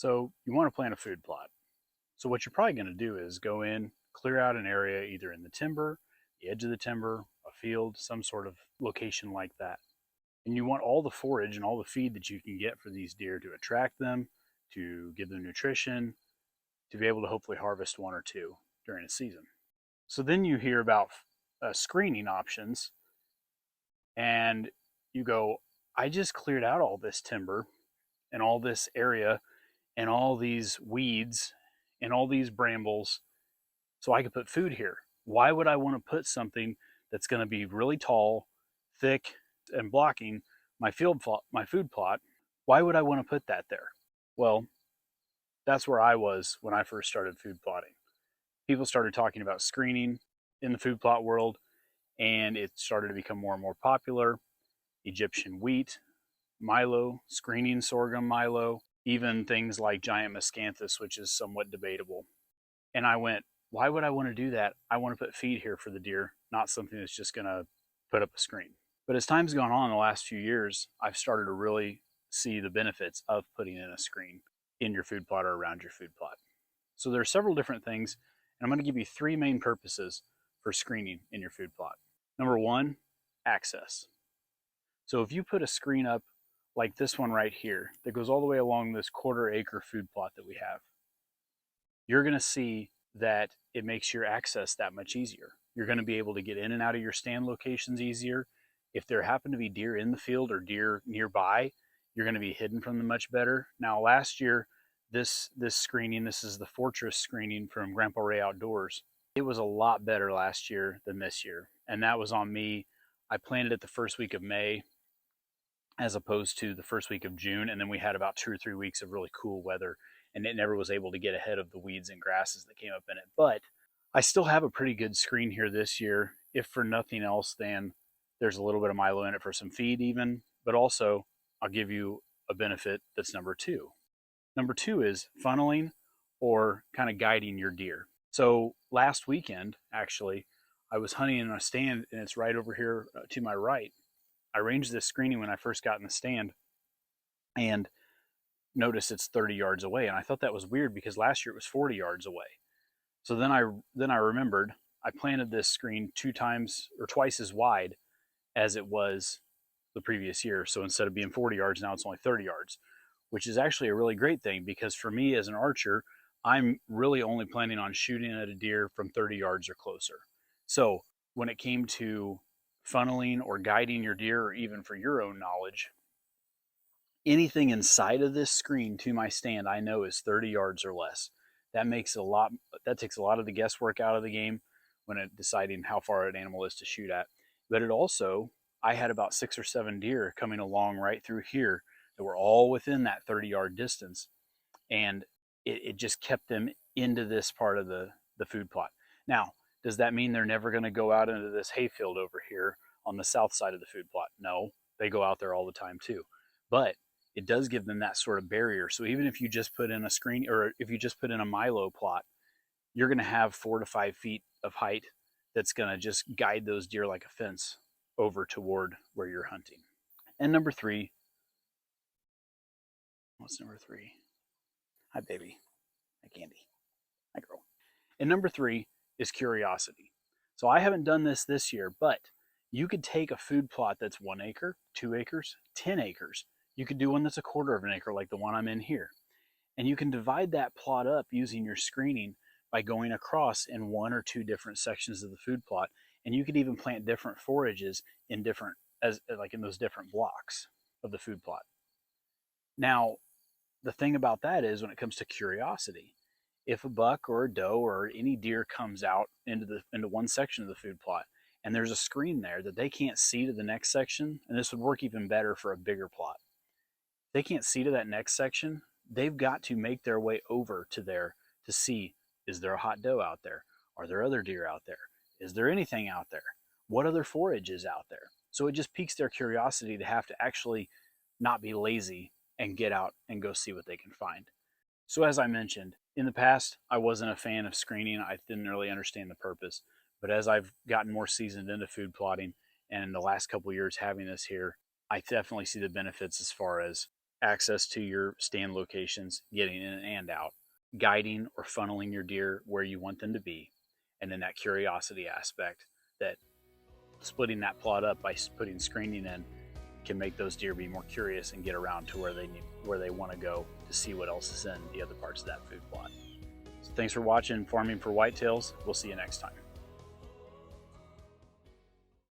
So you want to plant a food plot. So what you're probably going to do is go in, clear out an area either in the timber, the edge of the timber, a field, some sort of location like that. And you want all the forage and all the feed that you can get for these deer to attract them, to give them nutrition, to be able to hopefully harvest one or two during a season. So then you hear about screening options, and you go, I just cleared out all this timber and all this area and all these weeds and all these brambles so I could put food here. Why would I want to put something that's going to be really tall, thick, and blocking my food plot? Why would I want to put that there? Well, that's where I was when I first started food plotting. People started talking about screening in the food plot world, and it started to become more and more popular. Egyptian wheat, Milo, screening sorghum Milo, even things like giant miscanthus, which is somewhat debatable. And I went, why would I want to do that? I want to put feed here for the deer, not something that's just going to put up a screen. But as time's gone on the last few years, I've started to really see the benefits of putting in a screen in your food plot or around your food plot. So there are several different things, and I'm going to give you three main purposes for screening in your food plot. Number one, access. So if you put a screen up like this one right here that goes all the way along this 1/4 acre food plot that we have, you're going to see that it makes your access that much easier. You're going to be able to get in and out of your stand locations easier. If there happen to be deer in the field or deer nearby, you're going to be hidden from them much better. Now, last year, this screening, this is the Fortress screening from Grandpa Ray Outdoors. It was a lot better last year than this year, and that was on me. I planted it the first week of May as opposed to the first week of June, and then we had about 2 or 3 weeks of really cool weather, and it never was able to get ahead of the weeds and grasses that came up in it. But I still have a pretty good screen here this year, if for nothing else than there's a little bit of Milo in it for some feed even, but also I'll give you a benefit that's number two. Number two is funneling or kind of guiding your deer. So last weekend, actually, I was hunting in a stand, and it's right over here to my right. I arranged this screening when I first got in the stand, and notice it's 30 yards away, and I thought that was weird because last year it was 40 yards away. So then I remembered I planted this screen 2 times or twice as wide as it was the previous year. So instead of being 40 yards, now it's only 30 yards, which is actually a really great thing because for me as an archer, I'm really only planning on shooting at a deer from 30 yards or closer. So when it came to funneling or guiding your deer, or even for your own knowledge, anything inside of this screen to my stand I know is 30 yards or less. That makes a lot, that takes a lot of the guesswork out of the game when deciding how far an animal is to shoot at. But it also, I had about 6 or 7 deer coming along right through here that were all within that 30-yard distance, and it just kept them into this part of the food plot. Now, does that mean they're never going to go out into this hayfield over here on the south side of the food plot? No, they go out there all the time too. But it does give them that sort of barrier. So even if you just put in a screen, or if you just put in a Milo plot, you're going to have 4 to 5 feet of height that's going to just guide those deer like a fence over toward where you're hunting. And number three, what's number three? Hi, baby. Hi, Candy. Hi, girl. And number three is curiosity. So I haven't done this year, but you could take a food plot that's 1 acre, 2 acres, 10 acres. You could do one that's 1/4 of an acre like the one I'm in here. And you can divide that plot up using your screening by going across in 1 or 2 different sections of the food plot. And you could even plant different forages in different, as like in those different blocks of the food plot. Now, the thing about that is when it comes to curiosity, if a buck or a doe or any deer comes out into one section of the food plot and there's a screen there that they can't see to the next section, and this would work even better for a bigger plot. They can't see to that next section, they've got to make their way over to there to see, is there a hot doe out there? Are there other deer out there? Is there anything out there? What other forage is out there? So it just piques their curiosity to have to actually not be lazy and get out and go see what they can find. So as I mentioned, in the past, I wasn't a fan of screening. I didn't really understand the purpose. But as I've gotten more seasoned into food plotting and in the last couple of years having this here, I definitely see the benefits as far as access to your stand locations, getting in and out, guiding or funneling your deer where you want them to be, and then that curiosity aspect, that splitting that plot up by putting screening in can make those deer be more curious and get around to where they want to go to see what else is in the other parts of that food plot. So thanks for watching Farming for Whitetails. We'll see you next time.